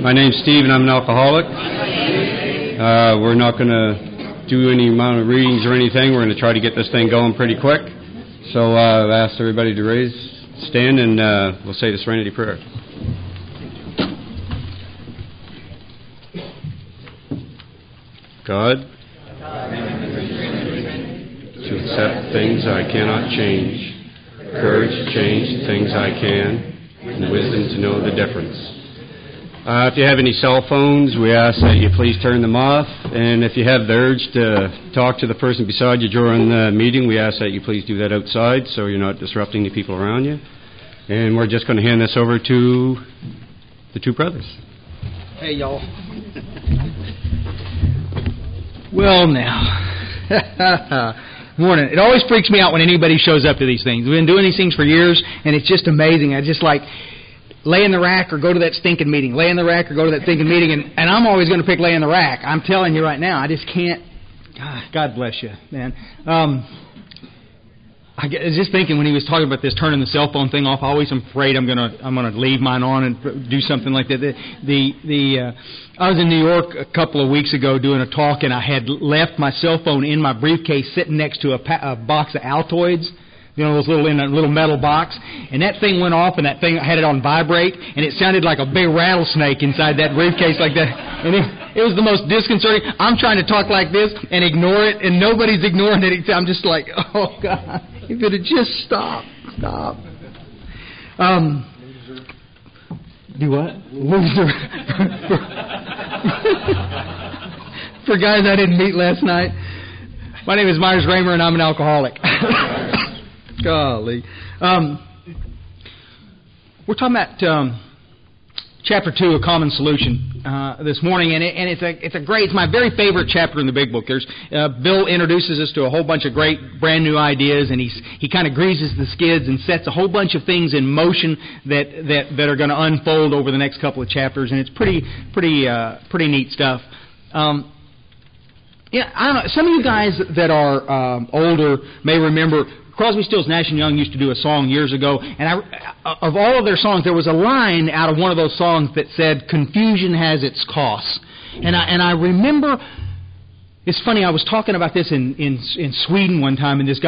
My name's Steve, and I'm an alcoholic. We're not going to do any amount of readings or anything. We're going to try to get this thing going pretty quick. So I've asked everybody to stand, and we'll say the Serenity Prayer. God, to accept things I cannot change, courage to change things I can, and wisdom to know the difference. If you have any cell phones, we ask that you please turn them off. And if you have the urge to talk to the person beside you during the meeting, we ask that you please do that outside so you're not disrupting the people around you. And we're just going to hand this over to the two brothers. Hey, y'all. Well, now. Morning. It always freaks me out when anybody shows up to these things. We've been doing these things for years, and it's just amazing. I just like... lay in the rack or go to that stinking meeting. Lay in the rack or go to that stinking meeting. And I'm always going to pick lay in the rack. I'm telling you right now, I just can't. God bless you, man. I was just thinking when he was talking about this turning the cell phone thing off, I always am afraid I'm gonna leave mine on and do something like that. I was in New York a couple of weeks ago doing a talk, and I had left my cell phone in my briefcase sitting next to a box of Altoids. You know, those in a little metal box, and that thing went off, and that thing had it on vibrate, and it sounded like a big rattlesnake inside that briefcase like that. And it was the most disconcerting. I'm trying to talk like this and ignore it, and nobody's ignoring it. I'm just like, oh God, if it had just stopped. Do what? Loser. For guys I didn't meet last night. My name is Myers Raymer, and I'm an alcoholic. Golly. We're talking about Chapter 2, A Common Solution, this morning, and it's my very favorite chapter in the Big Book. Bill introduces us to a whole bunch of great, brand new ideas, and he kind of greases the skids and sets a whole bunch of things in motion that are going to unfold over the next couple of chapters, and it's pretty neat stuff. Yeah, I don't know. Some of you guys that are older may remember Crosby, Stills, Nash & Young used to do a song years ago, and of all of their songs, there was a line out of one of those songs that said, "Confusion has its costs." And I remember, it's funny, I was talking about this in Sweden one time, and this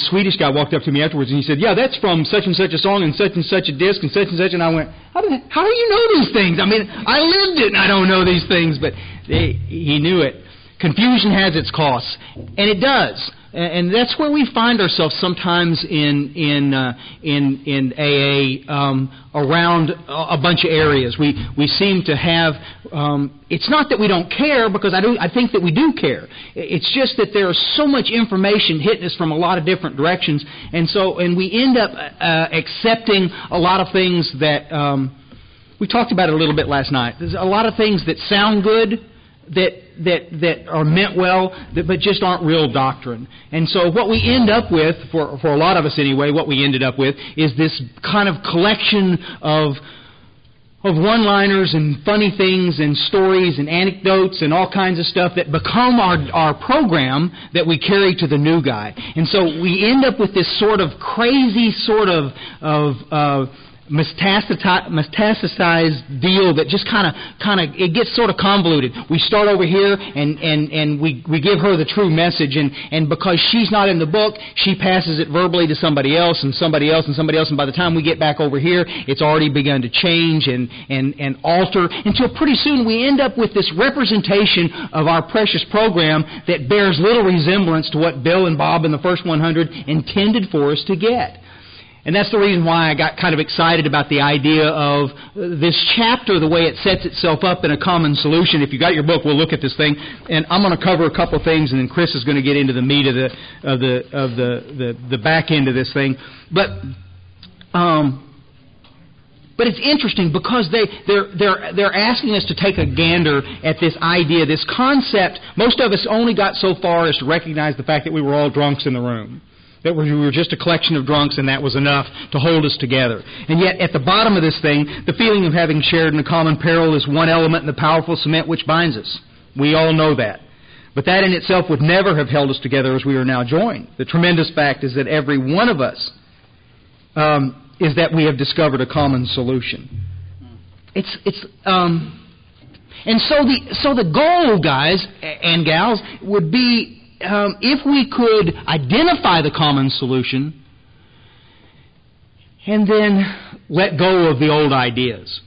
Swedish guy walked up to me afterwards, and he said, "Yeah, that's from such and such a song and such a disc and such," and I went, how do you know these things? I mean, I lived it and I don't know these things, but he knew it. Confusion has its costs, and it does. And that's where we find ourselves sometimes in AA around a bunch of areas. We seem to have. It's not that we don't care, because I think that we do care. It's just that there is so much information hitting us from a lot of different directions, and we end up accepting a lot of things that we talked about it a little bit last night. There's a lot of things that sound good, that are meant well, but just aren't real doctrine. And so what we end up with, for a lot of us anyway, what we ended up with is this kind of collection of one-liners and funny things and stories and anecdotes and all kinds of stuff that become our program that we carry to the new guy. And so we end up with this sort of crazy sort of metastasized deal that just kind of it gets sort of convoluted. We start over here and we give her the true message, and because she's not in the book, she passes it verbally to somebody else and somebody else and somebody else, and by the time we get back over here, it's already begun to change and alter until pretty soon we end up with this representation of our precious program that bears little resemblance to what Bill and Bob in the first 100 intended for us to get. And that's the reason why I got kind of excited about the idea of this chapter, the way it sets itself up in a common solution. If you got your book, we'll look at this thing, and I'm going to cover a couple of things, and then Chris is going to get into the meat of the back end of this thing. But it's interesting because they're asking us to take a gander at this idea, this concept. Most of us only got so far as to recognize the fact that we were all drunks in the room. That we were just a collection of drunks, and that was enough to hold us together. And yet, at the bottom of this thing, the feeling of having shared in a common peril is one element in the powerful cement which binds us. We all know that. But that in itself would never have held us together as we are now joined. The tremendous fact is that every one of us is that we have discovered a common solution. And so the goal, guys and gals, would be if we could identify the common solution and then let go of the old ideas.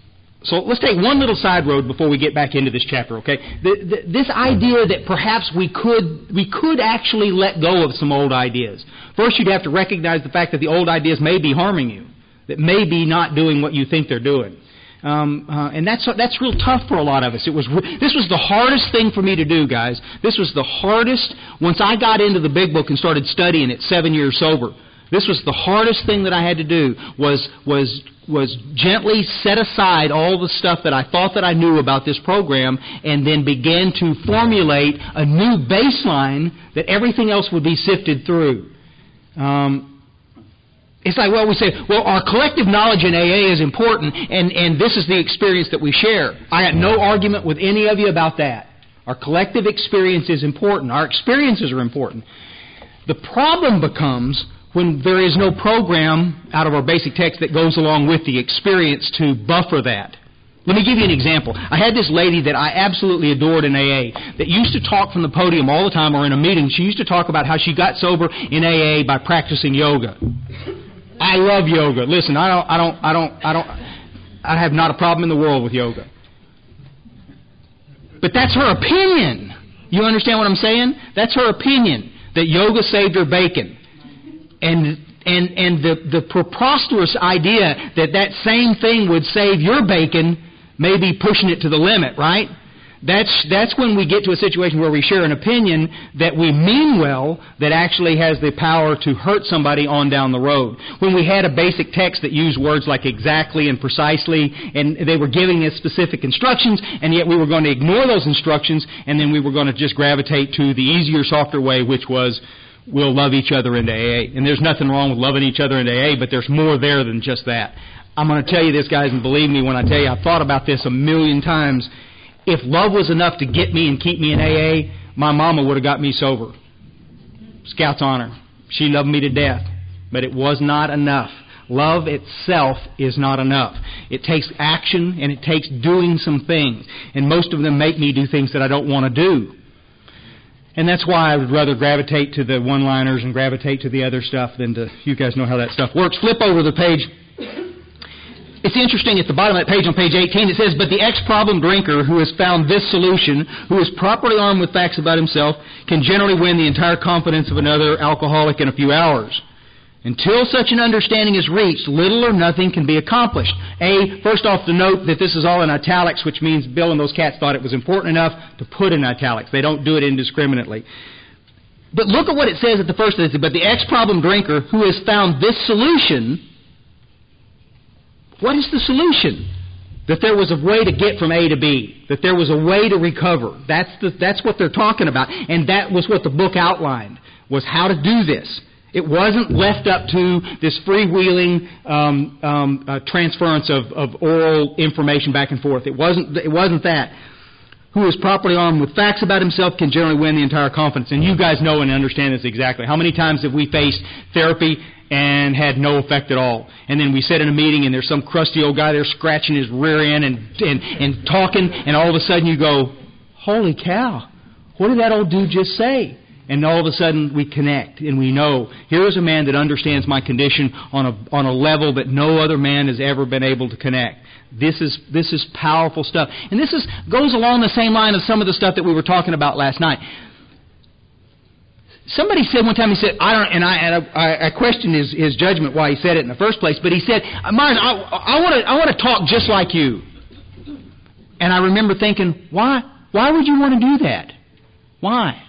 So let's take one little side road before we get back into this chapter, okay? This idea that perhaps we could actually let go of some old ideas. First, you'd have to recognize the fact that the old ideas may be harming you, that may be not doing what you think they're doing. And that's real tough for a lot of us. This was the hardest thing for me to do, guys. This was the hardest. Once I got into the big book and started studying it, 7 years sober, this was the hardest thing that I had to do, was gently set aside all the stuff that I thought that I knew about this program and then began to formulate a new baseline that everything else would be sifted through. It's like, well, we say, well, our collective knowledge in AA is important, and this is the experience that we share. I got no argument with any of you about that. Our collective experience is important. Our experiences are important. The problem becomes when there is no program out of our basic text that goes along with the experience to buffer that. Let me give you an example. I had this lady that I absolutely adored in AA that used to talk from the podium all the time or in a meeting. She used to talk about how she got sober in AA by practicing yoga. I love yoga. Listen, I have not a problem in the world with yoga. But that's her opinion. You understand what I'm saying? That's her opinion, that yoga saved her bacon. And the preposterous idea that that same thing would save your bacon may be pushing it to the limit, right? That's when we get to a situation where we share an opinion that we mean well that actually has the power to hurt somebody on down the road. When we had a basic text that used words like exactly and precisely, and they were giving us specific instructions, and yet we were going to ignore those instructions, and then we were going to just gravitate to the easier, softer way, which was we'll love each other into AA. And there's nothing wrong with loving each other into AA, but there's more there than just that. I'm going to tell you this, guys, and believe me when I tell you, I've thought about this a million times. If love was enough to get me and keep me in AA, my mama would have got me sober. Scout's honor. She loved me to death, but it was not enough. Love itself is not enough. It takes action and it takes doing some things, and most of them make me do things that I don't want to do. And that's why I would rather gravitate to the one-liners and gravitate to the other stuff than to, you guys know how that stuff works. Flip over the page. It's interesting, at the bottom of that page, on page 18, it says, but the ex-problem drinker who has found this solution, who is properly armed with facts about himself, can generally win the entire confidence of another alcoholic in a few hours. Until such an understanding is reached, little or nothing can be accomplished. First off, to note that this is all in italics, which means Bill and those cats thought it was important enough to put in italics. They don't do it indiscriminately. But look at what it says at the first. But the ex-problem drinker who has found this solution. What is the solution? That there was a way to get from A to B. That there was a way to recover. That's what they're talking about. And that was what the book outlined, was how to do this. It wasn't left up to this freewheeling transference of oral information back and forth. It wasn't that. Who is properly armed with facts about himself can generally win the entire confidence. And you guys know and understand this exactly. How many times have we faced therapy and had no effect at all? And then we sit in a meeting and there's some crusty old guy there scratching his rear end and talking, and all of a sudden you go, holy cow, what did that old dude just say? And all of a sudden we connect and we know, here is a man that understands my condition on a level that no other man has ever been able to connect. This is powerful stuff. And this goes along the same line of some of the stuff that we were talking about last night. Somebody said one time, he said, I questioned his judgment why he said it in the first place, but he said, Myers, I want to talk just like you. And I remember thinking, why would you want to do that? Why?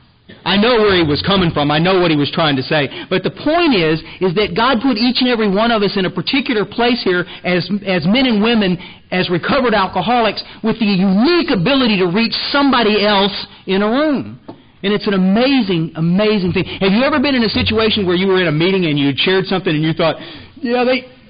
I know where he was coming from. I know what he was trying to say. But the point is that God put each and every one of us in a particular place here as men and women, as recovered alcoholics, with the unique ability to reach somebody else in a room. And it's an amazing, amazing thing. Have you ever been in a situation where you were in a meeting and you'd shared something and you thought, yeah,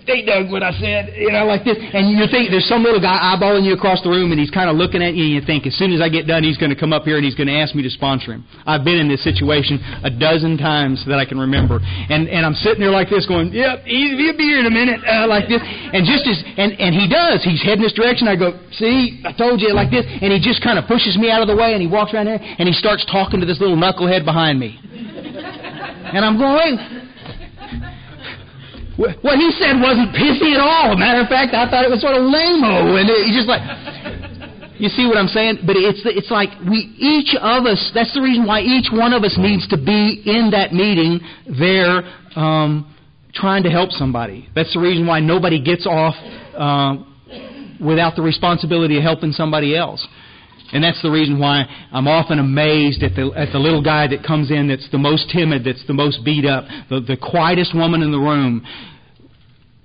they dug what I said, like this. And you think there's some little guy eyeballing you across the room, and he's kind of looking at you, and you think, as soon as I get done, he's going to come up here and he's going to ask me to sponsor him. I've been in this situation a dozen times that I can remember. And I'm sitting there like this going, yep, he'll be here in a minute, like this. And and he does. He's heading this direction. I go, see, I told you, like this. And he just kind of pushes me out of the way, and he walks around there, and he starts talking to this little knucklehead behind me. And I'm going, what he said wasn't pissy at all. Matter of fact, I thought it was sort of lame-o. And he's just like, you see what I'm saying? But it's like each of us, that's the reason why each one of us needs to be in that meeting there trying to help somebody. That's the reason why nobody gets off without the responsibility of helping somebody else. And that's the reason why I'm often amazed at the little guy that comes in that's the most timid, that's the most beat up, the quietest woman in the room.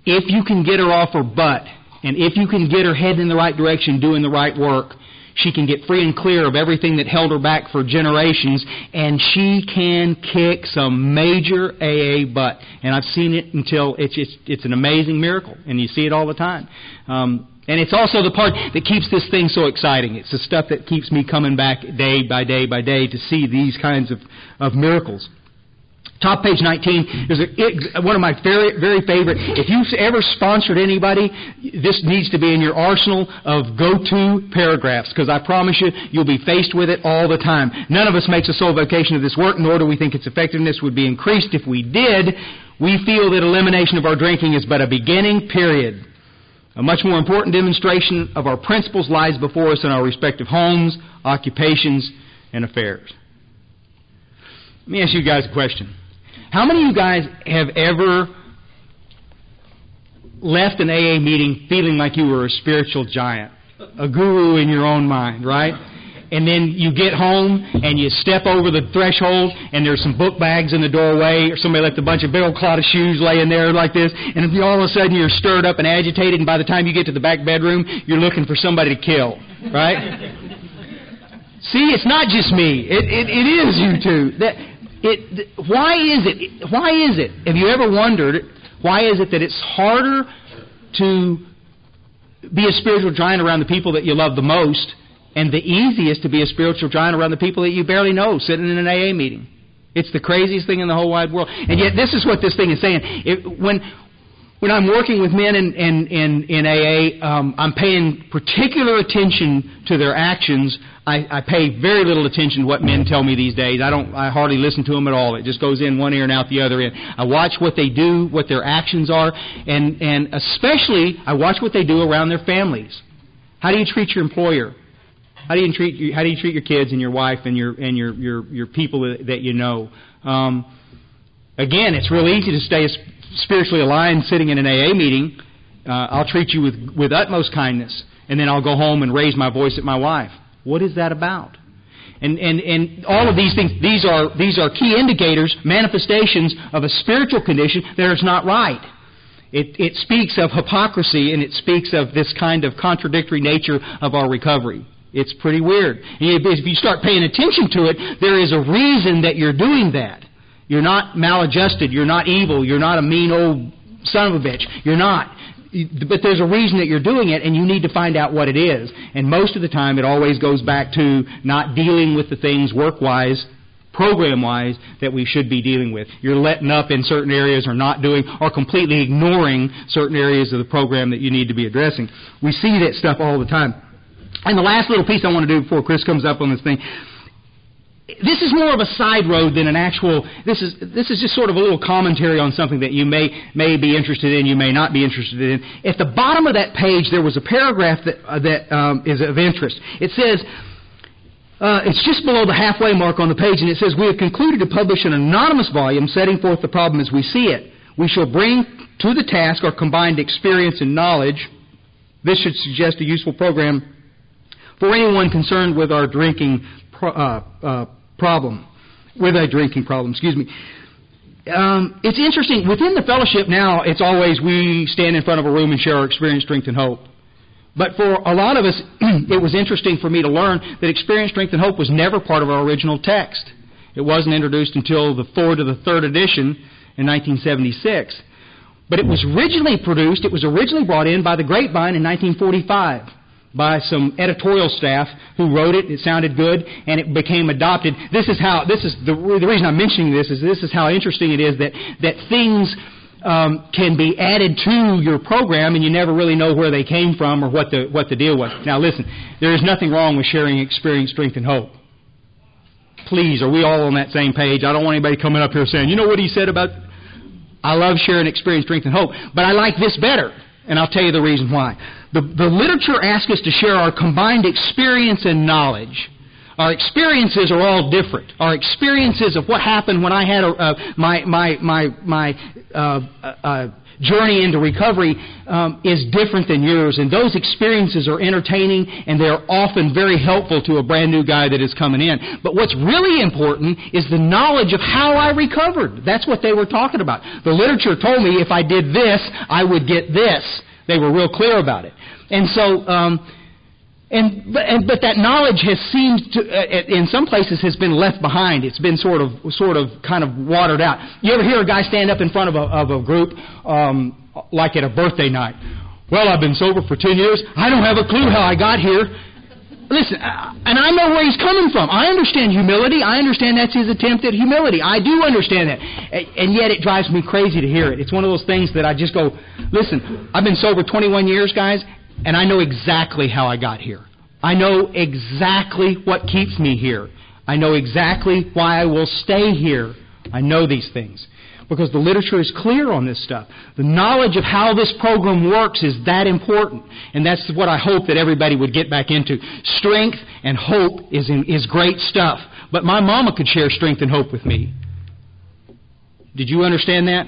If you can get her off her butt, and if you can get her heading in the right direction, doing the right work, she can get free and clear of everything that held her back for generations, and she can kick some major AA butt. And I've seen it until it's an amazing miracle, and you see it all the time. And it's also the part that keeps this thing so exciting. It's the stuff that keeps me coming back day by day by day to see these kinds of miracles. Top page 19 is one of my very, very favorite. If you've ever sponsored anybody, this needs to be in your arsenal of go-to paragraphs, because I promise you, you'll be faced with it all the time. None of us makes a sole vocation of this work, nor do we think its effectiveness would be increased if we did. We feel that elimination of our drinking is but a beginning, period. A much more important demonstration of our principles lies before us in our respective homes, occupations, and affairs. Let me ask you guys a question. How many of you guys have ever left an AA meeting feeling like you were a spiritual giant, a guru in your own mind, right? And then you get home and you step over the threshold and there's some book bags in the doorway, or somebody left a bunch of big old clod of shoes laying there like this, and all of a sudden you're stirred up and agitated, and by the time you get to the back bedroom, you're looking for somebody to kill, right? See, it's not just me. It is you two. Why is it? Have you ever wondered, why is it that it's harder to be a spiritual giant around the people that you love the most, and the easiest to be a spiritual giant around the people that you barely know, sitting in an AA meeting? It's the craziest thing in the whole wide world. And yet this is what this thing is saying. When I'm working with men in AA, I'm paying particular attention to their actions. I pay very little attention to what men tell me these days. I hardly listen to them at all. It just goes in one ear and out the other ear. I watch what they do, what their actions are, and especially I watch what they do around their families. How do you treat your employer? How do you treat your kids and your wife and your people that you know? Again, it's real easy to stay spiritually aligned sitting in an AA meeting. I'll treat you with utmost kindness, and then I'll go home and raise my voice at my wife. What is that about? And all of these things, these are key indicators, manifestations of a spiritual condition that is not right. It speaks of hypocrisy, and it speaks of this kind of contradictory nature of our recovery. It's pretty weird. And if you start paying attention to it, there is a reason that you're doing that. You're not maladjusted. You're not evil. You're not a mean old son of a bitch. You're not. But there's a reason that you're doing it, and you need to find out what it is. And most of the time, it always goes back to not dealing with the things work-wise, program-wise, that we should be dealing with. You're letting up in certain areas, or not doing, or completely ignoring certain areas of the program that you need to be addressing. We see that stuff all the time. And the last little piece I want to do before Chris comes up on this thing, this is more of a side road than an actual, this is just sort of a little commentary on something that you may be interested in, you may not be interested in. At the bottom of that page, there was a paragraph that is of interest. It says, it's just below the halfway mark on the page, and it says, "We have concluded to publish an anonymous volume setting forth the problem as we see it. We shall bring to the task our combined experience and knowledge. This should suggest a useful program for anyone concerned with our drinking problem. It's interesting. Within the fellowship now, it's always we stand in front of a room and share our experience, strength, and hope. But for a lot of us, it was interesting for me to learn that experience, strength, and hope was never part of our original text. It wasn't introduced until the forward of the third edition in 1976. But it was originally brought in by the Grapevine in 1945 by some editorial staff who wrote it. It sounded good, and it became adopted. The reason I'm mentioning this is how interesting it is that things can be added to your program, and you never really know where they came from or what the deal was. Now listen, there is nothing wrong with sharing experience, strength, and hope. Please, are we all on that same page? I don't want anybody coming up here saying, you know what he said about... I love sharing experience, strength, and hope, but I like this better, and I'll tell you the reason why. The literature asks us to share our combined experience and knowledge. Our experiences are all different. Our experiences of what happened when I had my journey into recovery is different than yours, and those experiences are entertaining, and they're often very helpful to a brand new guy that is coming in. But what's really important is the knowledge of how I recovered. That's what they were talking about. The literature told me if I did this, I would get this. They were real clear about it. And so... But that knowledge has seemed to, in some places, has been left behind. It's been sort of kind of watered out. You ever hear a guy stand up in front of a group, like at a birthday night? Well, I've been sober for 10 years. I don't have a clue how I got here. Listen, and I know where he's coming from. I understand humility. I understand that's his attempt at humility. I do understand that. And yet it drives me crazy to hear it. It's one of those things that I just go, listen, I've been sober 21 years, guys, and I know exactly how I got here. I know exactly what keeps me here. I know exactly why I will stay here. I know these things because the literature is clear on this stuff. The knowledge of how this program works is that important, and that's what I hope that everybody would get back into. Strength and hope is great stuff, but my mama could share strength and hope with me. Did you understand that?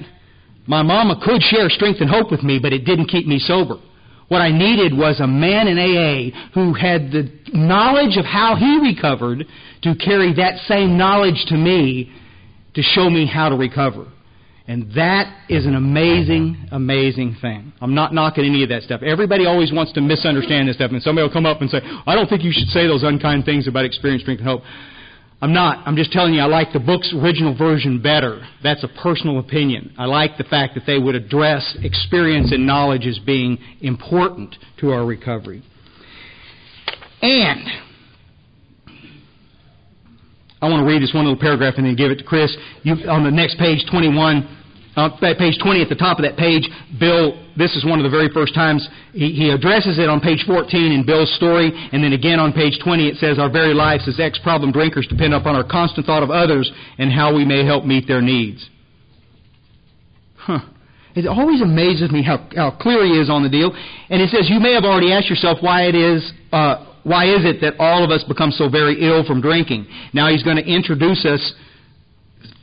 My mama could share strength and hope with me, but it didn't keep me sober. What I needed was a man in AA who had the knowledge of how he recovered to carry that same knowledge to me to show me how to recover. And that is an amazing, amazing thing. I'm not knocking any of that stuff. Everybody always wants to misunderstand this stuff, and somebody will come up and say, I don't think you should say those unkind things about experience, strength, and hope. I'm not. I'm just telling you I like the book's original version better. That's a personal opinion. I like the fact that they would address experience and knowledge as being important to our recovery. And I want to read this one little paragraph and then give it to Chris. On the next page, 21... page 20 at the top of that page, Bill, this is one of the very first times he addresses it on page 14 in Bill's story, and then again on page 20 it says, our very lives as ex-problem drinkers depend upon our constant thought of others and how we may help meet their needs. It always amazes me how clear he is on the deal. And it says, you may have already asked yourself why is it that all of us become so very ill from drinking? Now he's going to introduce us.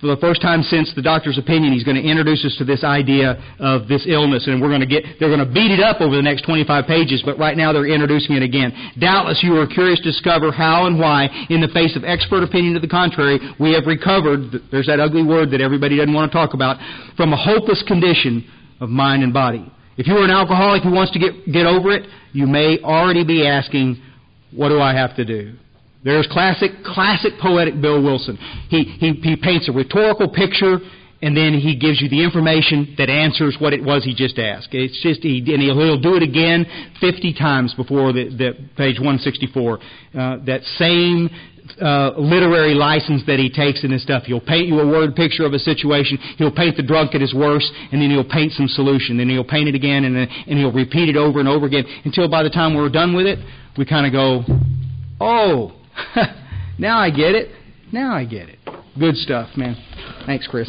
For the first time since the doctor's opinion, he's going to introduce us to this idea of this illness, and they're going to beat it up over the next 25 pages, but right now they're introducing it again. Doubtless you are curious to discover how and why, in the face of expert opinion to the contrary, we have recovered, there's that ugly word that everybody doesn't want to talk about, from a hopeless condition of mind and body. If you are an alcoholic who wants to get over it, you may already be asking, what do I have to do? There's classic poetic Bill Wilson. He paints a rhetorical picture, and then he gives you the information that answers what it was he just asked. It's just he'll do it again 50 times before the page 164. That same literary license that he takes in his stuff. He'll paint you a word picture of a situation. He'll paint the drunk at his worst, and then he'll paint some solution. Then he'll paint it again, and he'll repeat it over and over again until by the time we're done with it, we kind of go, oh. Now I get it. Now I get it. Good stuff, man. Thanks, Chris.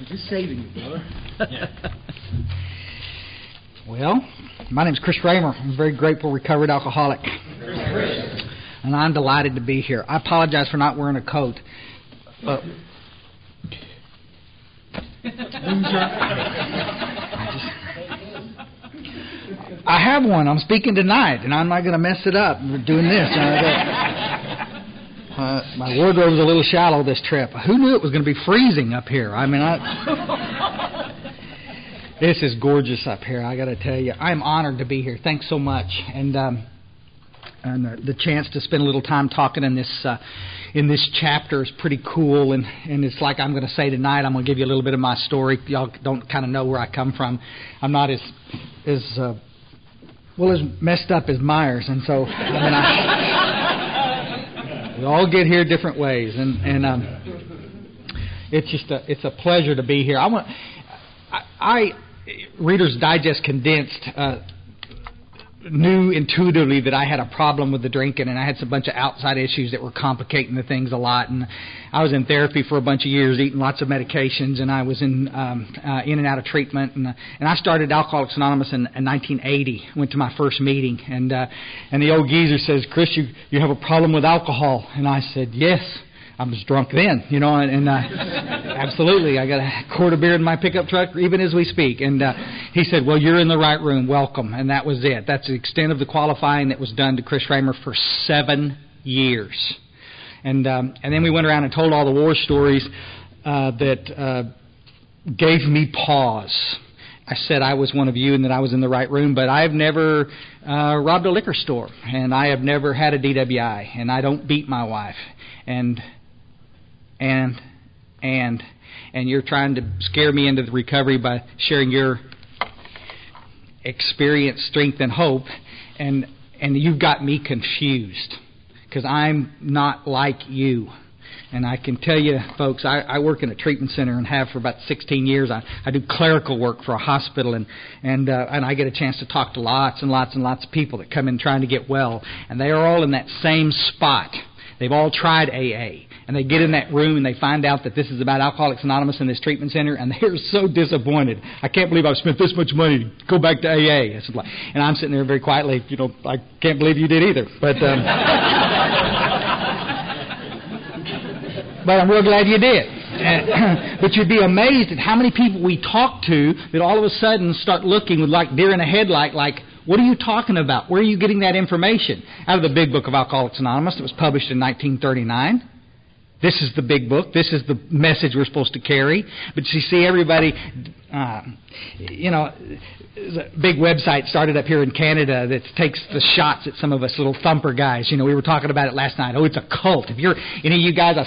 Just saving you, brother. Well, my name's Chris Raymer. I'm a very grateful recovered alcoholic. And I'm delighted to be here. I apologize for not wearing a coat. I have one. I'm speaking tonight, and I'm not going to mess it up. We're doing this. My wardrobe's a little shallow this trip. Who knew it was going to be freezing up here? I mean, this is gorgeous up here. I got to tell you, I'm honored to be here. Thanks so much. And the chance to spend a little time talking in this chapter is pretty cool. And it's like I'm going to say tonight, I'm going to give you a little bit of my story. Y'all don't kind of know where I come from. I'm not as messed up as Myers, and so we all get here different ways, and it's a pleasure to be here. I Reader's Digest condensed knew intuitively that I had a problem with the drinking, and I had a bunch of outside issues that were complicating the things a lot. And I was in therapy for a bunch of years, eating lots of medications, and I was in and out of treatment. And I started Alcoholics Anonymous in 1980. Went to my first meeting, and the old geezer says, "Chris, you have a problem with alcohol?" And I said, "Yes." I was drunk then, and absolutely. I got a quart of beer in my pickup truck even as we speak. And he said, "Well, you're in the right room. Welcome." And that was it. That's the extent of the qualifying that was done to Chris Raymer for 7 years. And then we went around and told all the war stories that gave me pause. I said I was one of you and that I was in the right room, but I've never robbed a liquor store, and I have never had a DWI, and I don't beat my wife. And you're trying to scare me into the recovery by sharing your experience, strength, and hope, and you've got me confused because I'm not like you. And I can tell you, folks, I work in a treatment center and have for about 16 years. I do clerical work for a hospital, and I get a chance to talk to lots and lots and lots of people that come in trying to get well, and they are all in that same spot. They've all tried AA, and they get in that room and they find out that this is about Alcoholics Anonymous in this treatment center, and they're so disappointed. I can't believe I've spent this much money to go back to AA. And I'm sitting there very quietly, I can't believe you did either. But but I'm real glad you did. But you'd be amazed at how many people we talk to that all of a sudden start looking with like deer in a headlight, like, what are you talking about? Where are you getting that information? Out of the big book of Alcoholics Anonymous that was published in 1939. This is the big book. This is the message we're supposed to carry. But you see, everybody, there's a big website started up here in Canada that takes the shots at some of us little thumper guys. We were talking about it last night. Oh, it's a cult. If you're any of you guys, I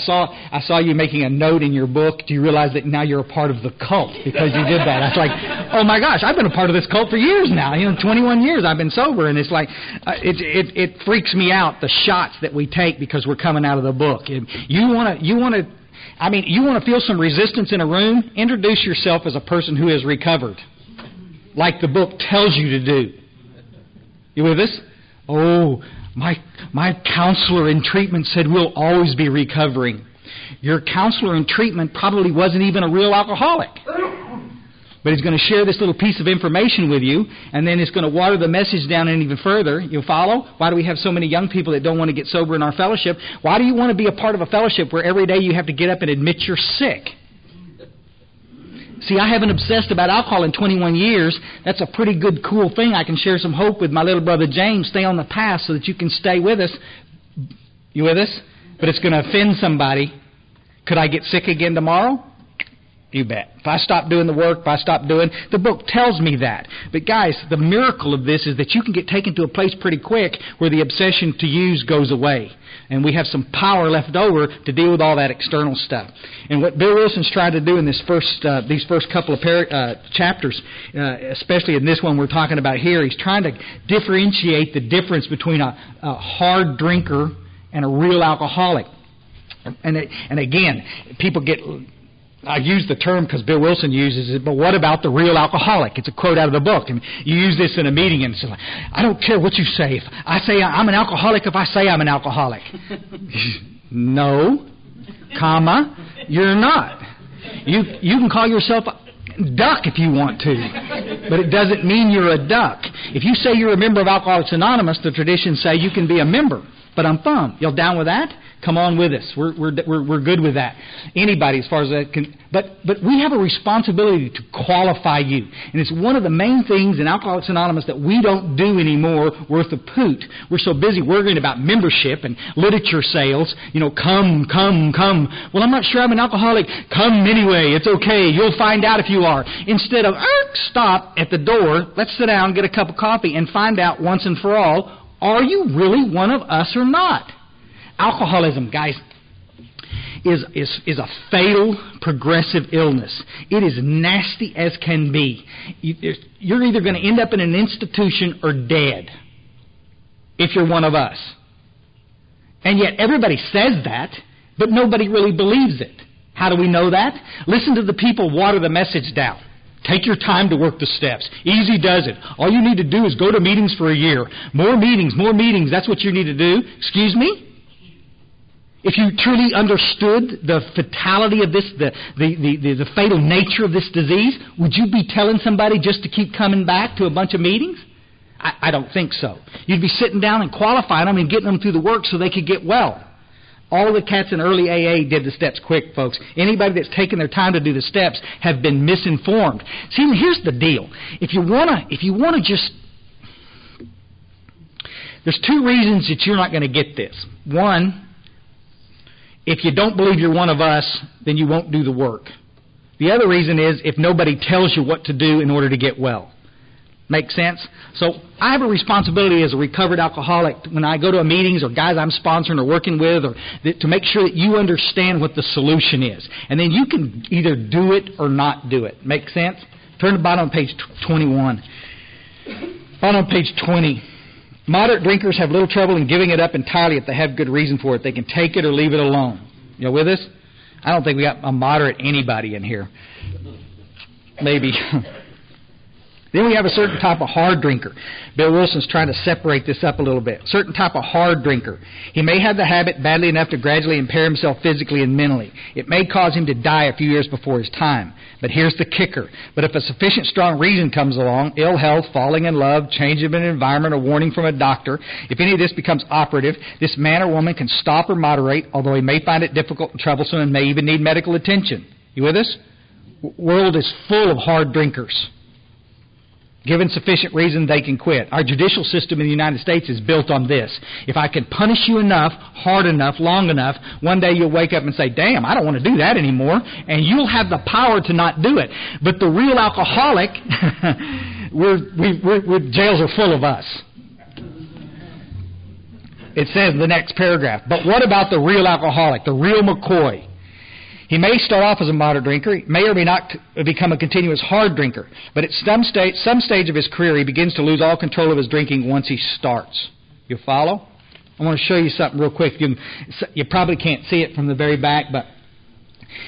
saw you making a note in your book. Do you realize that now you're a part of the cult because you did that? I was like, oh my gosh, I've been a part of this cult for years now. 21 years I've been sober, and it's like it freaks me out the shots that we take because we're coming out of the book. If you want to feel some resistance in a room, introduce yourself as a person who has recovered, like the book tells you to do. You with us? Oh, my counselor in treatment said we'll always be recovering. Your counselor in treatment probably wasn't even a real alcoholic. But he's going to share this little piece of information with you, and then it's going to water the message down even further. You follow? Why do we have so many young people that don't want to get sober in our fellowship? Why do you want to be a part of a fellowship where every day you have to get up and admit you're sick? See, I haven't obsessed about alcohol in 21 years. That's a pretty good, cool thing. I can share some hope with my little brother James. Stay on the path so that you can stay with us. You with us? But it's going to offend somebody. Could I get sick again tomorrow? You bet. If I stop doing the work, the book tells me that. But guys, the miracle of this is that you can get taken to a place pretty quick where the obsession to use goes away. And we have some power left over to deal with all that external stuff. And what Bill Wilson's tried to do in these first couple of chapters, especially in this one we're talking about here, he's trying to differentiate the difference between a hard drinker and a real alcoholic. And again, people get... I use the term because Bill Wilson uses it, but what about the real alcoholic? It's a quote out of the book. And you use this in a meeting and it's like, I don't care what you say. If I say I'm an alcoholic, if I say I'm an alcoholic. No, you're not. You can call yourself a duck if you want to, but it doesn't mean you're a duck. If you say you're a member of Alcoholics Anonymous, the traditions say you can be a member. But I'm thumb. Y'all down with that? Come on with us. We're good with that. Anybody, as far as that can. But we have a responsibility to qualify you, and it's one of the main things in Alcoholics Anonymous that we don't do anymore worth a poot. We're so busy worrying about membership and literature sales. Come. Well, I'm not sure I'm an alcoholic. Come anyway. It's okay. You'll find out if you are. Instead of stop at the door. Let's sit down, get a cup of coffee, and find out once and for all Are you really one of us or not? Alcoholism, guys, is a fatal progressive illness. It is nasty as can be. You're either going to end up in an institution or dead if you're one of us. And yet everybody says that, but nobody really believes it. How do we know that? Listen to the people water the message down. Take your time to work the steps. Easy does it. All you need to do is go to meetings for a year. More meetings, that's what you need to do. Excuse me? If you truly understood the fatality of this, the fatal nature of this disease, would you be telling somebody just to keep coming back to a bunch of meetings? I don't think so. You'd be sitting down and qualifying them and getting them through the work so they could get well. All the cats in early AA did the steps quick, folks. Anybody that's taken their time to do the steps have been misinformed. See, here's the deal. If you wanna just... There's two reasons that you're not going to get this. One, if you don't believe you're one of us, then you won't do the work. The other reason is if nobody tells you what to do in order to get well. Make sense? So I have a responsibility as a recovered alcoholic when I go to meetings or guys I'm sponsoring or working with to make sure that you understand what the solution is. And then you can either do it or not do it. Make sense? Turn to the bottom of page 21. Bottom of page 20. Moderate drinkers have little trouble in giving it up entirely if they have good reason for it. They can take it or leave it alone. You with us? I don't think we got a moderate anybody in here. Maybe. Then we have a certain type of hard drinker. Bill Wilson's trying to separate this up a little bit. Certain type of hard drinker. He may have the habit badly enough to gradually impair himself physically and mentally. It may cause him to die a few years before his time. But here's the kicker. But if a sufficient strong reason comes along, ill health, falling in love, change of an environment, or warning from a doctor, if any of this becomes operative, this man or woman can stop or moderate, although he may find it difficult and troublesome and may even need medical attention. You with us? World is full of hard drinkers. Given sufficient reason, they can quit. Our judicial system in the United States is built on this. If I can punish you enough, hard enough, long enough, one day you'll wake up and say, damn, I don't want to do that anymore, and you'll have the power to not do it. But the real alcoholic, jails are full of us. It says in the next paragraph, but what about the real alcoholic, the real McCoy? He may start off as a moderate drinker, he may or may not become a continuous hard drinker, but at some stage of his career, he begins to lose all control of his drinking once he starts. You follow? I want to show you something real quick. You probably can't see it from the very back, but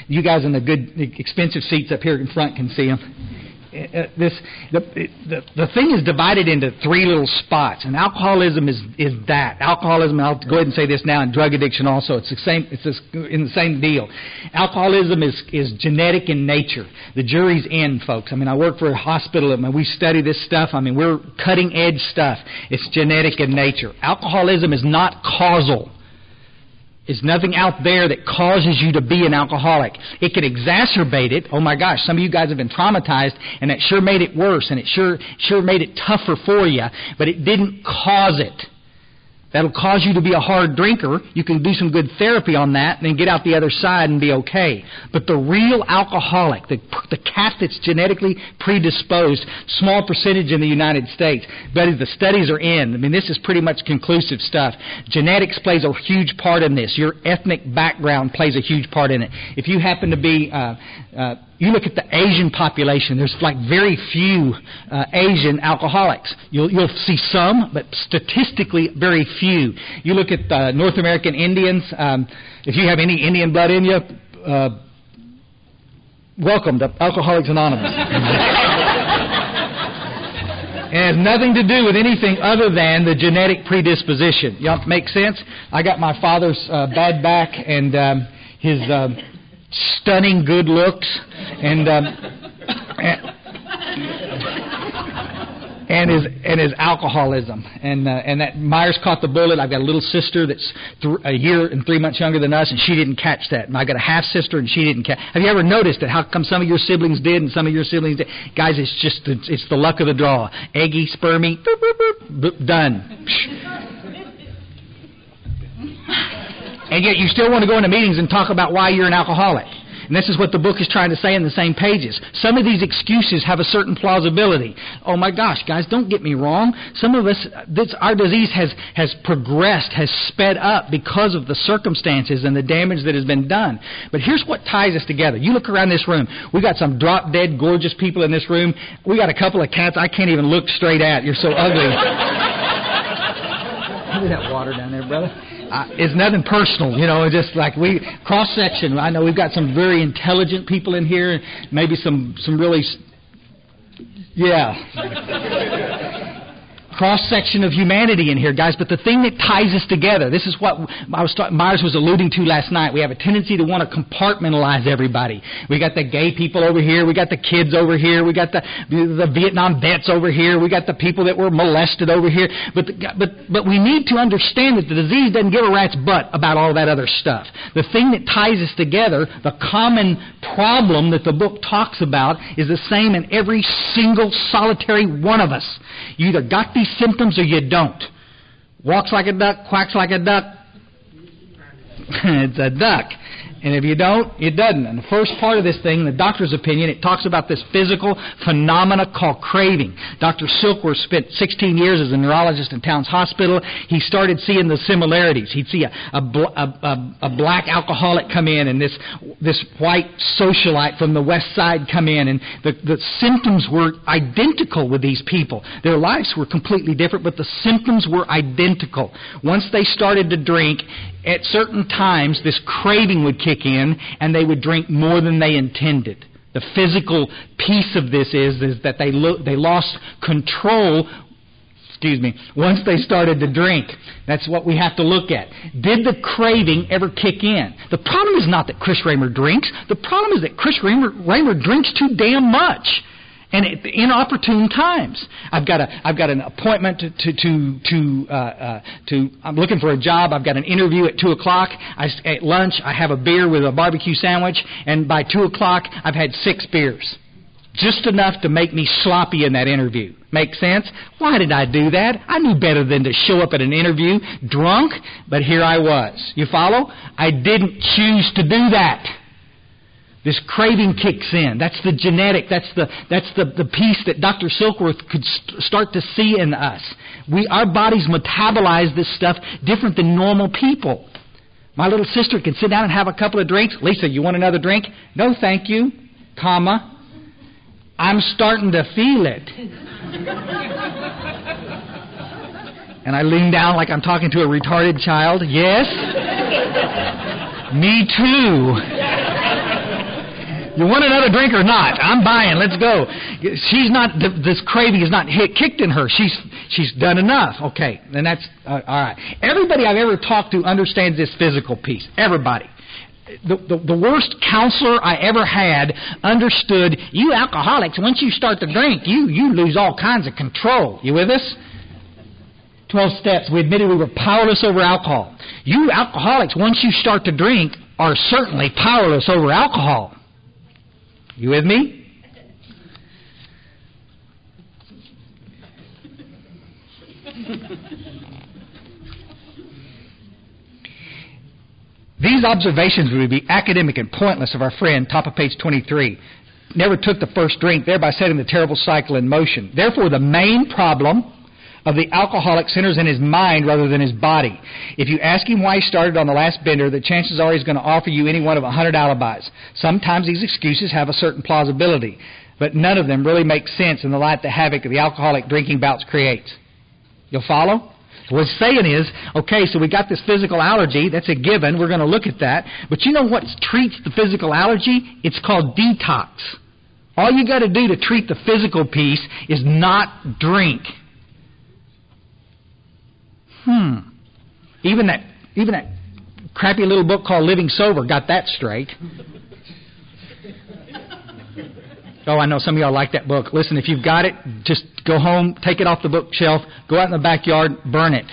you guys in the good, expensive seats up here in front can see them. The thing is divided into three little spots, and alcoholism is that. Alcoholism, I'll go ahead and say this now, and drug addiction also. It's the same. It's in the same deal. Alcoholism is genetic in nature. The jury's in, folks. I mean, I work for a hospital, and we study this stuff. I mean, we're cutting edge stuff. It's genetic in nature. Alcoholism is not causal. There's nothing out there that causes you to be an alcoholic. It can exacerbate it. Oh my gosh, some of you guys have been traumatized, and that sure made it worse, and it sure made it tougher for you, but it didn't cause it. That'll cause you to be a hard drinker. You can do some good therapy on that and then get out the other side and be okay. But the real alcoholic, the cat that's genetically predisposed, small percentage in the United States, but the studies are in. I mean, this is pretty much conclusive stuff. Genetics plays a huge part in this. Your ethnic background plays a huge part in it. If you happen to be... you look at the Asian population, there's like very few Asian alcoholics. You'll see some, but statistically very few. You look at North American Indians, if you have any Indian blood in you, welcome to Alcoholics Anonymous. It has nothing to do with anything other than the genetic predisposition. Y'all make sense? I got my father's bad back and his... stunning good looks and his alcoholism and that Myers caught the bullet. I've got a little sister that's a year and 3 months younger than us, and she didn't catch that. And I got a half sister, and she didn't catch. Have you ever noticed that? How come some of your siblings did and some of your siblings did? Guys, it's the luck of the draw. Eggy, spermy, boop, boop, boop, boop, done. And yet you still want to go into meetings and talk about why you're an alcoholic. And this is what the book is trying to say in the same pages. Some of these excuses have a certain plausibility. Oh my gosh, guys, don't get me wrong. Some of us, our disease has progressed, has sped up because of the circumstances and the damage that has been done. But here's what ties us together. You look around this room. We got some drop-dead, gorgeous people in this room. We got a couple of cats I can't even look straight at. You're so ugly. Give me that water down there, brother. It's nothing personal, just like cross-section. I know we've got some very intelligent people in here, maybe some really, cross-section of humanity in here, guys. But the thing that ties us together, this is what Myers was alluding to last night. We have a tendency to want to compartmentalize everybody. We got the gay people over here. We got the kids over here. We got the Vietnam vets over here. We got the people that were molested over here. But we need to understand that the disease doesn't give a rat's butt about all that other stuff. The thing that ties us together, the common problem that the book talks about, is the same in every single solitary one of us. You either got these symptoms or you don't. Walks like a duck, quacks like a duck. It's a duck. And if you don't, it doesn't. And the first part of this thing, the doctor's opinion, it talks about this physical phenomena called craving. Dr. Silkworth spent 16 years as a neurologist in Towns Hospital. He started seeing the similarities. He'd see a black alcoholic come in and this white socialite from the west side come in, and the symptoms were identical with these people. Their lives were completely different, but the symptoms were identical. Once they started to drink, at certain times, this craving would kick in, and they would drink more than they intended. The physical piece of this is that they lost control. Once they started to drink. That's what we have to look at. Did the craving ever kick in? The problem is not that Chris Raymer drinks. The problem is that Chris Raymer drinks too damn much. And at inopportune times. I've got an appointment I'm looking for a job. I've got an interview at 2:00. At lunch, I have a beer with a barbecue sandwich, and by 2:00, I've had 6 beers. Just enough to make me sloppy in that interview. Make sense? Why did I do that? I knew better than to show up at an interview drunk, but here I was. You follow? I didn't choose to do that. This craving kicks in. That's the genetic. That's the piece that Dr. Silkworth could start to see in us. Our bodies metabolize this stuff different than normal people. My little sister can sit down and have a couple of drinks. Lisa, you want another drink? No, thank you. I'm starting to feel it. And I lean down like I'm talking to a retarded child. Yes? Me too. You want another drink or not? I'm buying. Let's go. This craving is not kicked in her. She's done enough. Okay, then that's all right. Everybody I've ever talked to understands this physical piece. Everybody. The worst counselor I ever had understood, you alcoholics, once you start to drink, you lose all kinds of control. You with us? 12 steps. We admitted we were powerless over alcohol. You alcoholics, once you start to drink, are certainly powerless over alcohol. You with me? These observations would be academic and pointless of our friend, top of page 23. Never took the first drink, thereby setting the terrible cycle in motion. Therefore, the main problem of the alcoholic centers in his mind rather than his body. If you ask him why he started on the last bender, the chances are he's going to offer you any one of 100 alibis. Sometimes these excuses have a certain plausibility, but none of them really make sense in the light the havoc the alcoholic drinking bouts creates. You'll follow? So what he's saying is, okay, so we got this physical allergy. That's a given. We're going to look at that. But you know what treats the physical allergy? It's called detox. All you got to do to treat the physical piece is not drink. Even that crappy little book called Living Sober got that straight. Oh, I know some of y'all like that book. Listen, if you've got it, just go home, take it off the bookshelf, go out in the backyard, burn it.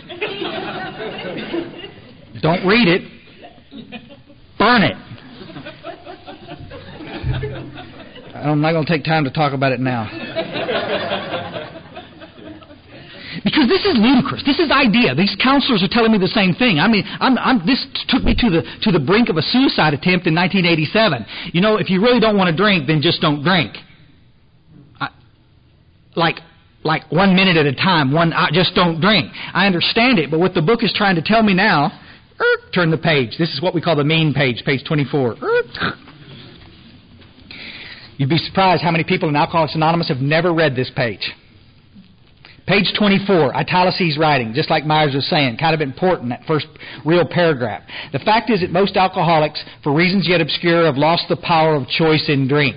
Don't read it. Burn it. I'm not going to take time to talk about it now. Because Because this is ludicrous. This is idea. These counselors are telling me the same thing. I mean, this took me to the brink of a suicide attempt in 1987. You know, if you really don't want to drink, then just don't drink. Like 1 minute at a time. Just don't drink. I understand it, but what the book is trying to tell me now, turn the page. This is what we call the mean page, page 24. You'd be surprised how many people in Alcoholics Anonymous have never read this page. Page 24, italicized writing, just like Myers was saying, kind of important, that first real paragraph. The fact is that most alcoholics, for reasons yet obscure, have lost the power of choice in drink.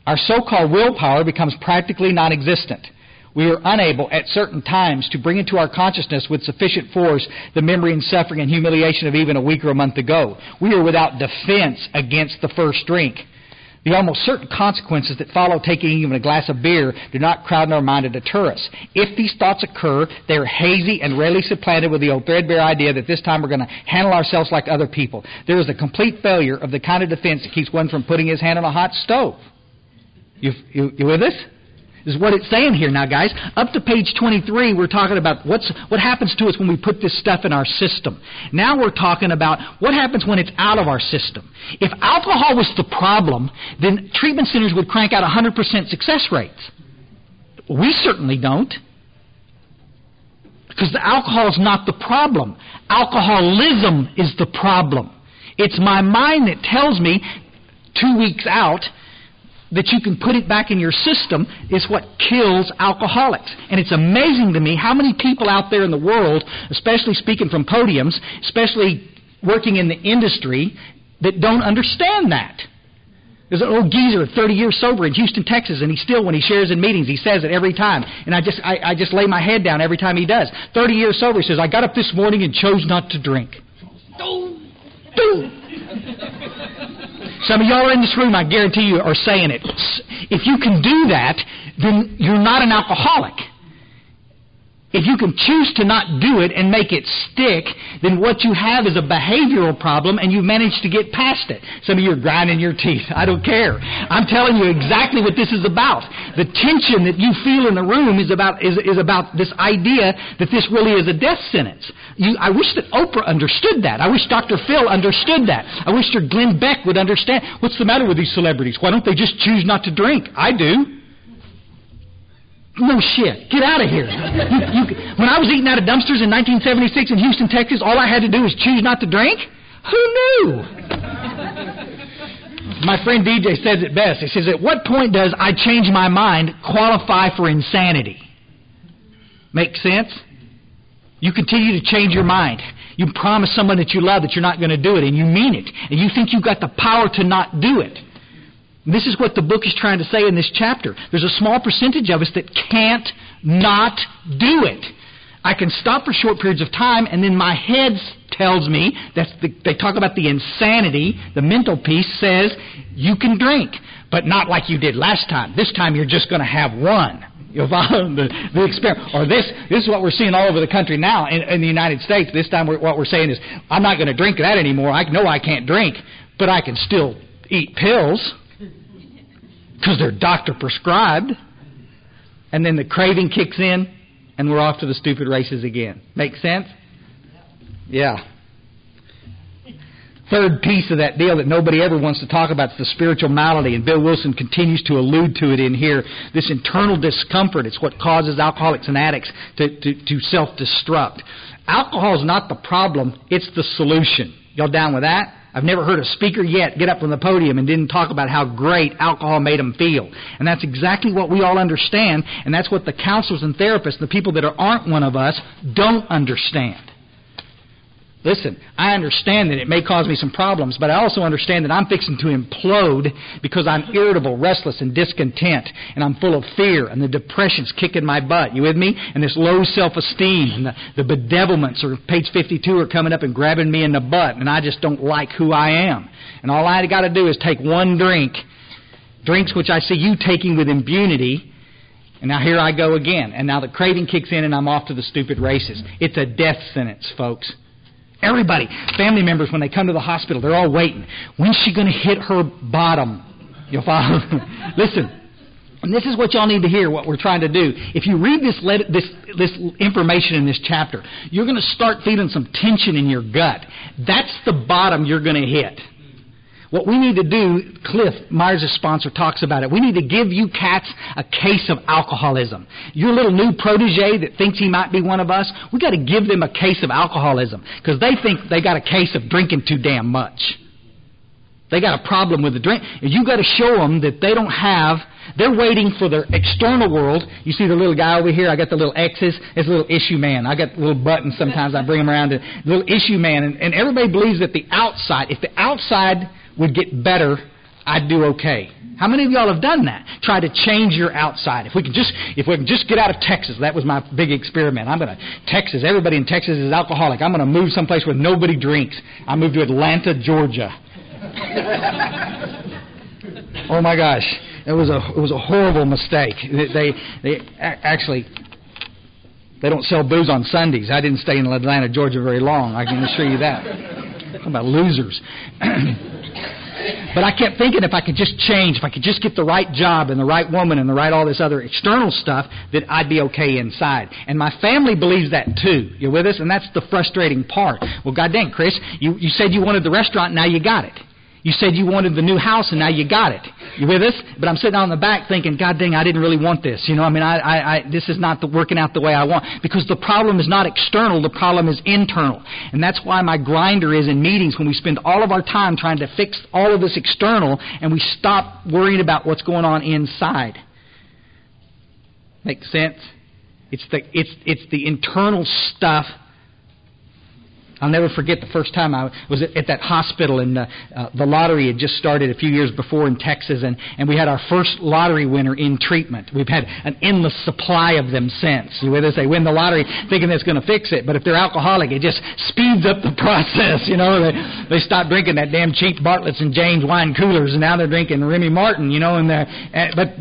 Our so-called willpower becomes practically non-existent. We are unable, at certain times, to bring into our consciousness with sufficient force the memory and suffering and humiliation of even a week or a month ago. We are without defense against the first drink. The almost certain consequences that follow taking even a glass of beer do not crowd in our mind to deter us. If these thoughts occur, they are hazy and rarely supplanted with the old threadbare idea that this time we're going to handle ourselves like other people. There is a complete failure of the kind of defense that keeps one from putting his hand on a hot stove. You with us? This is what it's saying here now, guys. Up to page 23, we're talking about what happens to us when we put this stuff in our system. Now we're talking about what happens when it's out of our system. If alcohol was the problem, then treatment centers would crank out 100% success rates. We certainly don't. Because the alcohol is not the problem. Alcoholism is the problem. It's my mind that tells me 2 weeks out that you can put it back in your system is what kills alcoholics. And it's amazing to me how many people out there in the world, especially speaking from podiums, especially working in the industry, that don't understand that. There's an old geezer, 30 years sober in Houston, Texas, and he still, when he shares in meetings, he says it every time. And I just lay my head down every time he does. 30 years sober, he says, I got up this morning and chose not to drink. Some of y'all in this room, I guarantee you, are saying it. If you can do that, then you're not an alcoholic. If you can choose to not do it and make it stick, then what you have is a behavioral problem and you've managed to get past it. Some of you are grinding your teeth. I don't care. I'm telling you exactly what this is about. The tension that you feel in the room is about this idea that this really is a death sentence. I wish that Oprah understood that. I wish Dr. Phil understood that. I wish Glenn Beck would understand. What's the matter with these celebrities? Why don't they just choose not to drink? I do. No shit. Get out of here. When I was eating out of dumpsters in 1976 in Houston, Texas, all I had to do was choose not to drink? Who knew? My friend DJ says it best. He says, at what point does I change my mind qualify for insanity? Make sense? You continue to change your mind. You promise someone that you love that you're not going to do it, and you mean it. And you think you've got the power to not do it. This is what the book is trying to say in this chapter. There's a small percentage of us that can't not do it. I can stop for short periods of time, and then my head tells me, they talk about the insanity, the mental piece says, you can drink, but not like you did last time. This time you're just going to have one. You'll follow the experiment. Or this is what we're seeing all over the country now in the United States. This time what we're saying is, I'm not going to drink that anymore. I know I can't drink, but I can still eat pills. Because they're doctor prescribed. And then the craving kicks in, and we're off to the stupid races again. Make sense? Yeah. Third piece of that deal that nobody ever wants to talk about is the spiritual malady, and Bill Wilson continues to allude to it in here. This internal discomfort, it's what causes alcoholics and addicts to self-destruct. Alcohol is not the problem, it's the solution. Y'all down with that? I've never heard a speaker yet get up from the podium and didn't talk about how great alcohol made them feel. And that's exactly what we all understand, and that's what the counselors and therapists, the people that aren't one of us, don't understand. Listen, I understand that it may cause me some problems, but I also understand that I'm fixing to implode because I'm irritable, restless, and discontent, and I'm full of fear, and the depression's kicking my butt. You with me? And this low self-esteem, and the bedevilments, or page 52, are coming up and grabbing me in the butt, and I just don't like who I am. And all I got to do is take one drink, drinks which I see you taking with impunity, and now here I go again. And now the craving kicks in, and I'm off to the stupid races. It's a death sentence, folks. Everybody, family members, when they come to the hospital, they're all waiting. When's she going to hit her bottom? You'll follow? Listen, And this is what y'all need to hear, what we're trying to do. If you read this information in this chapter, you're going to start feeling some tension in your gut. That's the bottom you're going to hit. What we need to do, Cliff, Myers' sponsor, talks about it. We need to give you cats a case of alcoholism. Your little new protege that thinks he might be one of us, we got to give them a case of alcoholism because they think they got a case of drinking too damn much. They got a problem with the drink. And you got to show them that they don't have. They're waiting for their external world. You see the little guy over here? I got the little X's. It's a little issue man. I got little buttons sometimes. I bring them around to little issue man. And everybody believes that the outside, if the outside would get better, I'd do okay. How many of y'all have done that? Try to change your outside. If we can just get out of Texas, that was my big experiment. Texas, everybody in Texas is alcoholic. I'm going to move someplace where nobody drinks. I moved to Atlanta, Georgia. Oh my gosh, it was a horrible mistake. They actually don't sell booze on Sundays. I didn't stay in Atlanta, Georgia very long. I can assure you that. Talking about losers. But I kept thinking if I could just change, if I could just get the right job and the right woman and the right all this other external stuff, that I'd be okay inside. And my family believes that too. You with us? And that's the frustrating part. Well, God dang, Chris, you said you wanted the restaurant, now you got it. You said you wanted the new house, and now you got it. You with us? But I'm sitting on the back thinking, God dang, I didn't really want this. You know, I mean, this is not working out the way I want. Because the problem is not external, the problem is internal. And that's why my grinder is in meetings when we spend all of our time trying to fix all of this external, and we stop worrying about what's going on inside. Make sense? It's the internal stuff. I'll never forget the first time I was at that hospital, and the lottery had just started a few years before in Texas, and we had our first lottery winner in treatment. We've had an endless supply of them since. You with us? They win the lottery thinking that's going to fix it, but if they're alcoholic, it just speeds up the process. You know, they stop drinking that damn cheap Bartlett's and James wine coolers, and now they're drinking Remy Martin. You know,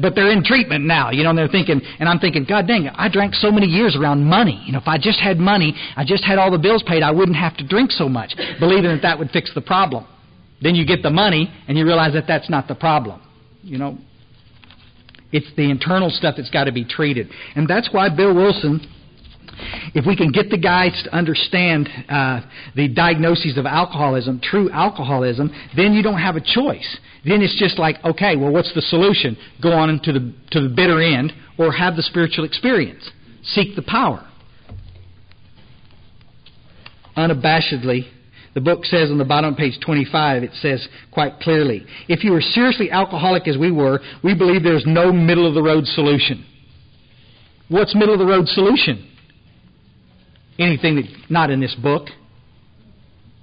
but they're in treatment now. You know, and they're thinking, and I'm thinking, God dang it, I drank so many years around money. You know, if I just had money, I just had all the bills paid, I wouldn't have to drink so much, believing that would fix the problem. Then you get the money and you realize that that's not the problem. You know, it's the internal stuff that's got to be treated. And that's why Bill Wilson, if we can get the guys to understand the diagnoses of alcoholism, true alcoholism, then you don't have a choice. Then it's just like, okay, well, what's the solution? Go on to the bitter end, or have the spiritual experience. Seek the power. Unabashedly, the book says on the bottom of page 25, it says quite clearly, if you are seriously alcoholic as we were, we believe there is no middle-of-the-road solution. What's middle-of-the-road solution? Anything that's not in this book.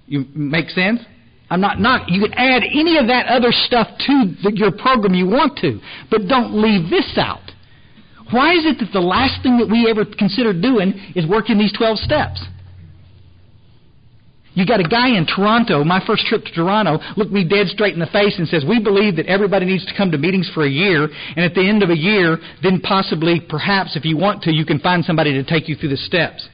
You make sense? I'm not. You can add any of that other stuff to your program you want to, but don't leave this out. Why is it that the last thing that we ever consider doing is working these 12 steps? You got a guy in Toronto, my first trip to Toronto, looked me dead straight in the face and says, we believe that everybody needs to come to meetings for a year, and at the end of a year, then possibly, perhaps, if you want to, you can find somebody to take you through the steps.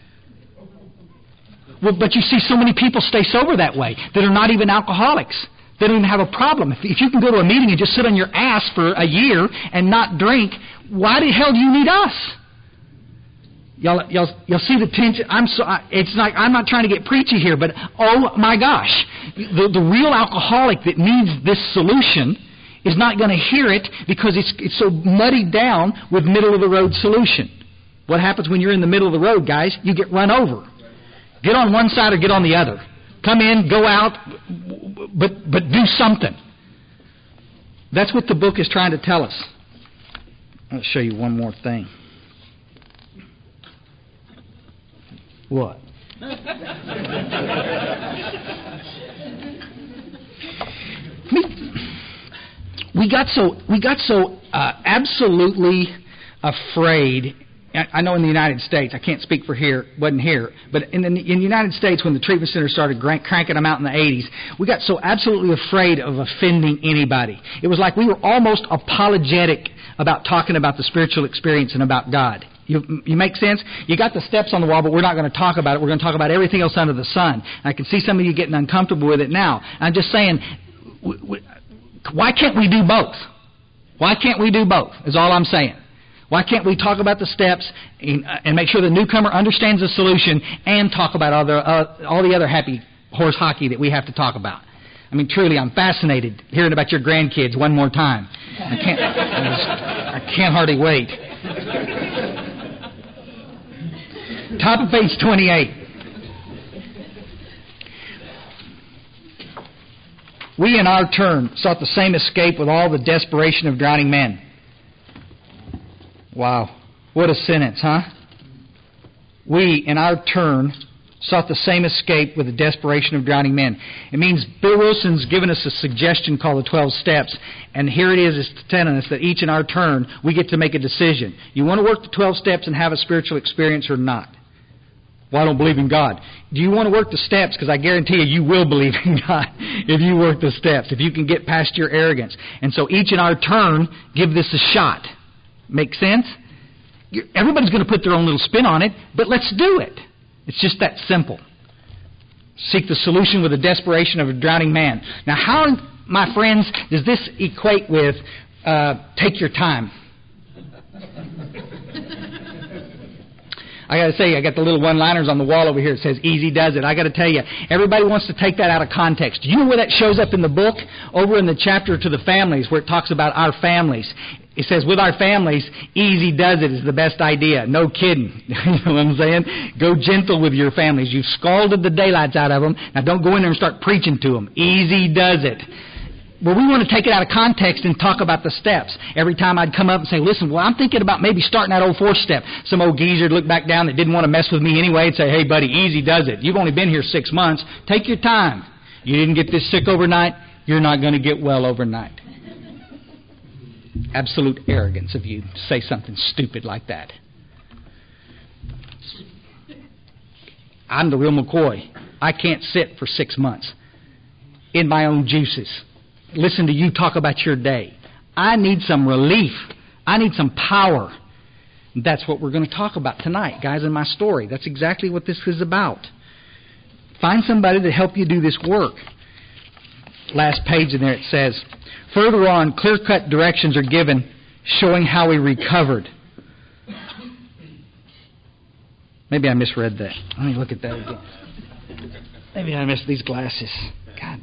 Well, but you see so many people stay sober that way, that are not even alcoholics. They don't even have a problem. If you can go to a meeting and just sit on your ass for a year and not drink, why the hell do you need us? Y'all see the tension? It's like I'm not trying to get preachy here, but oh my gosh, the real alcoholic that needs this solution is not going to hear it because it's so muddied down with middle of the road solution. What happens when you're in the middle of the road, guys? You get run over. Get on one side or get on the other. Come in, go out, but do something. That's what the book is trying to tell us. I'll show you one more thing. What? We got so absolutely afraid. I know in the United States, I can't speak for here, wasn't here, but in the United States, when the treatment center started cranking them out in the 80s, we got so absolutely afraid of offending anybody. It was like we were almost apologetic about talking about the spiritual experience and about God. You make sense? You got the steps on the wall, but we're not going to talk about it. We're going to talk about everything else under the sun. And I can see some of you getting uncomfortable with it now. I'm just saying, why can't we do both? Why can't we do both, is all I'm saying. Why can't we talk about the steps and make sure the newcomer understands the solution and talk about all the other happy horse hockey that we have to talk about? I mean, truly, I'm fascinated hearing about your grandkids one more time. I can't hardly wait. Top of page 28. We, in our turn, sought the same escape with all the desperation of drowning men. Wow. What a sentence, huh? We, in our turn, sought the same escape with the desperation of drowning men. It means Bill Wilson's given us a suggestion called the 12 Steps, and here it is, it's telling us that each in our turn, we get to make a decision. You want to work the 12 steps and have a spiritual experience or not? Well, I don't believe in God. Do you want to work the steps? Because I guarantee you will believe in God if you work the steps, if you can get past your arrogance. And so each in our turn, give this a shot. Make sense? Everybody's going to put their own little spin on it, but let's do it. It's just that simple. Seek the solution with the desperation of a drowning man. Now, how, my friends, does this equate with take your time? I got to say, I got the little one-liners on the wall over here. It says, easy does it. I got to tell you, everybody wants to take that out of context. Do you know where that shows up in the book? Over in the chapter to the families, where it talks about our families. It says, with our families, easy does it is the best idea. No kidding. You know what I'm saying? Go gentle with your families. You've scalded the daylights out of them. Now don't go in there and start preaching to them. Easy does it. Well, we want to take it out of context and talk about the steps. Every time I'd come up and say, listen, well, I'm thinking about maybe starting that old 4th step. Some old geezer would look back down that didn't want to mess with me anyway and say, hey, buddy, easy does it. You've only been here 6 months. Take your time. You didn't get this sick overnight. You're not going to get well overnight. Absolute arrogance of you to say something stupid like that. I'm the real McCoy. I can't sit for 6 months in my own juices. Listen to you talk about your day. I need some relief. I need some power. That's what we're going to talk about tonight, guys, in my story. That's exactly what this is about. Find somebody to help you do this work. Last page in there it says, further on, clear-cut directions are given showing how we recovered. Maybe I misread that. Let me look at that again. Maybe I missed these glasses. God.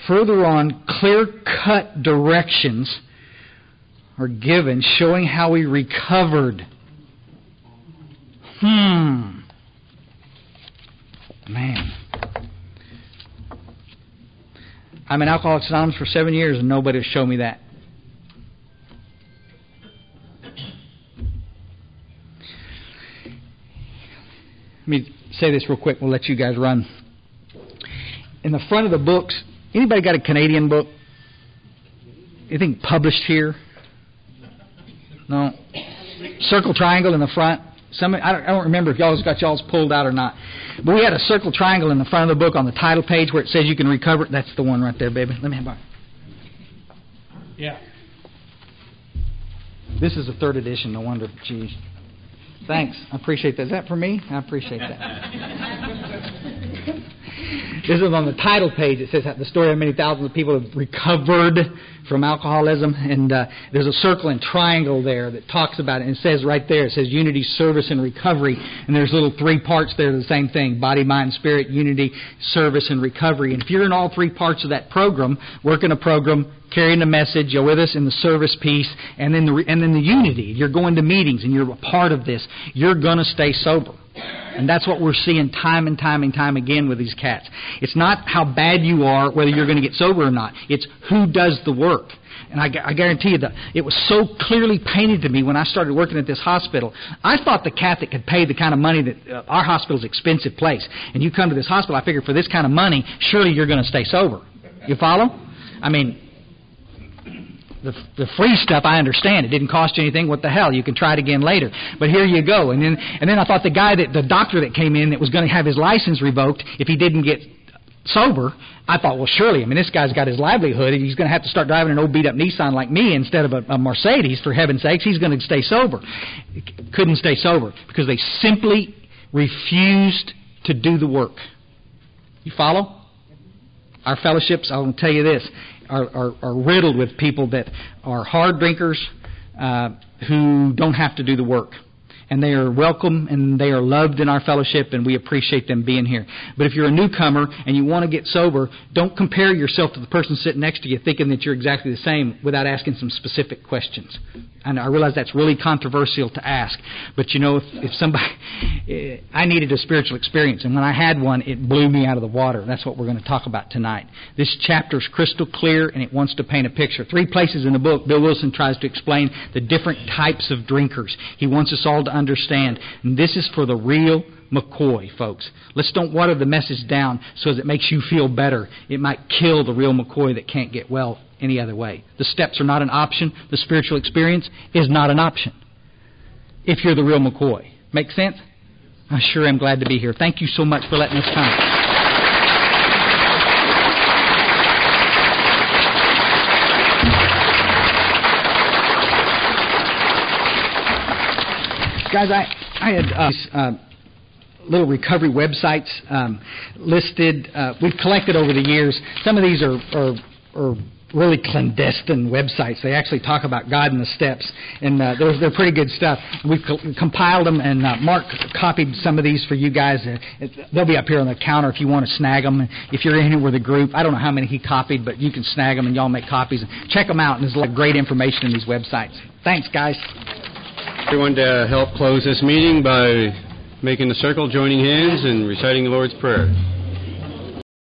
Further on, clear-cut directions are given showing how we recovered. Man. I'm in Alcoholics Anonymous for 7 years and nobody will show me that. Let me say this real quick. We'll let you guys run. In the front of the books, anybody got a Canadian book? Anything published here? No? Circle triangle in the front. I don't remember if y'all's got y'all's pulled out or not. But we had a circle triangle in the front of the book on the title page where it says you can recover it. That's the one right there, baby. Let me have one. Yeah. This is the 3rd edition. No wonder. Geez. Thanks. I appreciate that. Is that for me? I appreciate that. This is on the title page. It says the story of many thousands of people have recovered from alcoholism. And there's a circle and triangle there that talks about it. And it says right there, it says unity, service, and recovery. And there's little 3 parts there, the same thing. Body, mind, spirit, unity, service, and recovery. And if you're in all 3 parts of that program, working a program, carrying the message, you're with us in the service piece, and then the unity. You're going to meetings and you're a part of this. You're going to stay sober. And that's what we're seeing time and time and time again with these cats. It's not how bad you are, whether you're going to get sober or not. It's who does the work. And I guarantee you that it was so clearly painted to me when I started working at this hospital. I thought the cat that could pay the kind of money that our hospital's an expensive place. And you come to this hospital, I figured for this kind of money, surely you're going to stay sober. You follow? I mean, the free stuff, I understand. It didn't cost you anything. What the hell? You can try it again later. But here you go. And then I thought the doctor that came in that was going to have his license revoked if he didn't get sober, I thought, well, surely, I mean, this guy's got his livelihood. He's going to have to start driving an old beat-up Nissan like me instead of a Mercedes, for heaven's sakes. He's going to stay sober. Couldn't stay sober because they simply refused to do the work. You follow? Our fellowships, I'll tell you this, are riddled with people that are hard drinkers who don't have to do the work. And they are welcome and they are loved in our fellowship, and we appreciate them being here. But if you're a newcomer and you want to get sober, don't compare yourself to the person sitting next to you thinking that you're exactly the same without asking some specific questions. And I realize that's really controversial to ask, but you know, if somebody, I needed a spiritual experience, and when I had one, it blew me out of the water. That's what we're going to talk about tonight. This chapter is crystal clear, and it wants to paint a picture. 3 places in the book, Bill Wilson tries to explain the different types of drinkers. He wants us all to understand, and this is for the real McCoy, folks. Let's don't water the message down so that it makes you feel better. It might kill the real McCoy that can't get well any other way. The steps are not an option. The spiritual experience is not an option if you're the real McCoy. Make sense? I sure am glad to be here. Thank you so much for letting us come. Guys, I had little recovery websites listed. We've collected over the years. Some of these are really clandestine websites. They actually talk about God and the steps, and they're pretty good stuff. We've compiled them, and Mark copied some of these for you guys. They'll be up here on the counter if you want to snag them. If you're in here with a group, I don't know how many he copied, but you can snag them, and y'all make copies. Check them out, and there's a lot of great information in these websites. Thanks, guys. Everyone to help close this meeting by making the circle, joining hands, and reciting the Lord's Prayer.